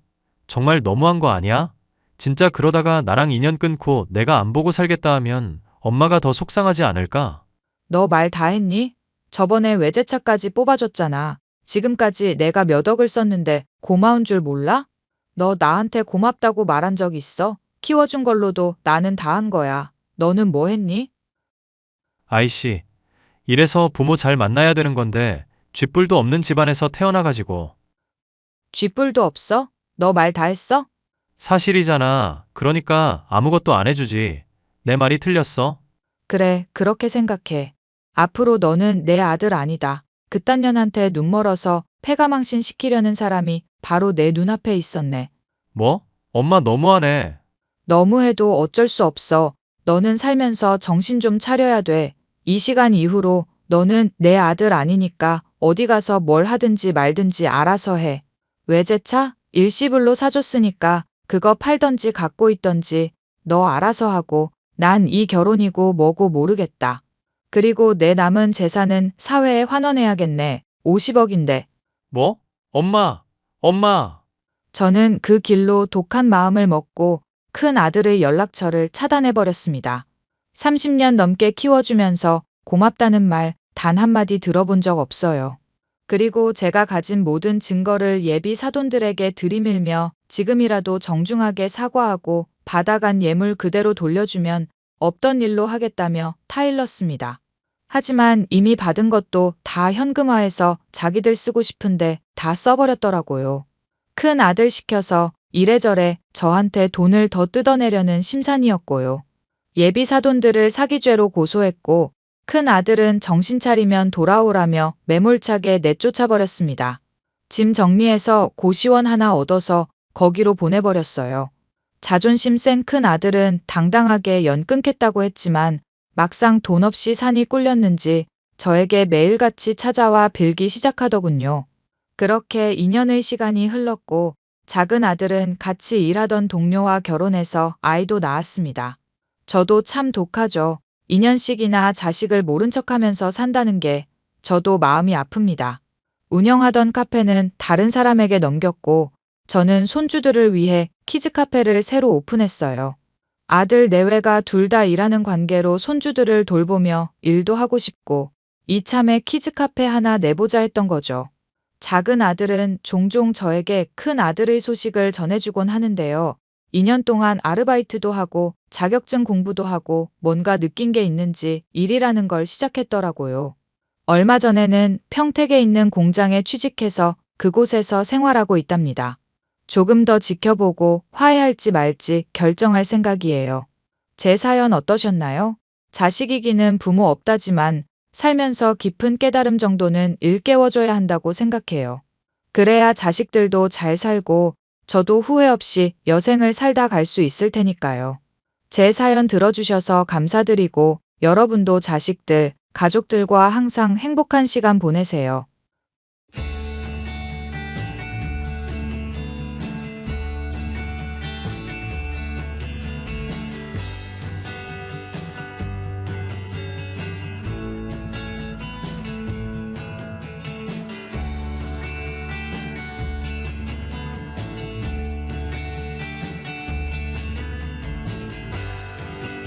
정말 너무한 거 아니야? 진짜 그러다가 나랑 인연 끊고 내가 안 보고 살겠다 하면 엄마가 더 속상하지 않을까? 너 말 다 했니? 저번에 외제차까지 뽑아줬잖아. 지금까지 내가 몇 억을 썼는데 고마운 줄 몰라? 너 나한테 고맙다고 말한 적 있어? 키워준 걸로도 나는 다 한 거야. 너는 뭐 했니? 아이씨, 이래서 부모 잘 만나야 되는 건데 쥐뿔도 없는 집안에서 태어나가지고. 쥐뿔도 없어? 너 말 다 했어? 사실이잖아. 그러니까 아무것도 안 해주지. 내 말이 틀렸어? 그래, 그렇게 생각해. 앞으로 너는 내 아들 아니다. 그딴 년한테 눈멀어서 패가망신 시키려는 사람이 바로 내 눈앞에 있었네. 뭐? 엄마 너무하네. 너무해도 어쩔 수 없어. 너는 살면서 정신 좀 차려야 돼. 이 시간 이후로 너는 내 아들 아니니까 어디 가서 뭘 하든지 말든지 알아서 해. 외제차? 일시불로 사줬으니까 그거 팔던지 갖고 있던지 너 알아서 하고 난 이 결혼이고 뭐고 모르겠다. 그리고 내 남은 재산은 사회에 환원해야겠네. 50억인데. 뭐? 엄마. 저는 그 길로 독한 마음을 먹고 큰 아들의 연락처를 차단해버렸습니다. 30년 넘게 키워주면서 고맙다는 말 단 한마디 들어본 적 없어요. 그리고 제가 가진 모든 증거를 예비 사돈들에게 들이밀며 지금이라도 정중하게 사과하고 받아간 예물 그대로 돌려주면 없던 일로 하겠다며 타일렀습니다. 하지만 이미 받은 것도 다 현금화해서 자기들 쓰고 싶은데 다 써버렸더라고요. 큰 아들 시켜서 이래저래 저한테 돈을 더 뜯어내려는 심산이었고요. 예비 사돈들을 사기죄로 고소했고 큰 아들은 정신 차리면 돌아오라며 매몰차게 내쫓아버렸습니다. 짐 정리해서 고시원 하나 얻어서 거기로 보내버렸어요. 자존심 센 큰 아들은 당당하게 연 끊겠다고 했지만 막상 돈 없이 산이 꿀렸는지 저에게 매일같이 찾아와 빌기 시작하더군요. 그렇게 2년의 시간이 흘렀고 작은 아들은 같이 일하던 동료와 결혼해서 아이도 낳았습니다. 저도 참 독하죠. 2년씩이나 자식을 모른 척하면서 산다는 게 저도 마음이 아픕니다. 운영하던 카페는 다른 사람에게 넘겼고 저는 손주들을 위해 키즈카페를 새로 오픈했어요. 아들 내외가 둘 다 일하는 관계로 손주들을 돌보며 일도 하고 싶고 이참에 키즈카페 하나 내보자 했던 거죠. 작은 아들은 종종 저에게 큰 아들의 소식을 전해주곤 하는데요. 2년 동안 아르바이트도 하고 자격증 공부도 하고 뭔가 느낀 게 있는지 일이라는 걸 시작했더라고요. 얼마 전에는 평택에 있는 공장에 취직해서 그곳에서 생활하고 있답니다. 조금 더 지켜보고 화해할지 말지 결정할 생각이에요. 제 사연 어떠셨나요? 자식이기는 부모 없다지만 살면서 깊은 깨달음 정도는 일깨워줘야 한다고 생각해요. 그래야 자식들도 잘 살고 저도 후회 없이 여생을 살다 갈 수 있을 테니까요. 제 사연 들어주셔서 감사드리고 여러분도 자식들, 가족들과 항상 행복한 시간 보내세요.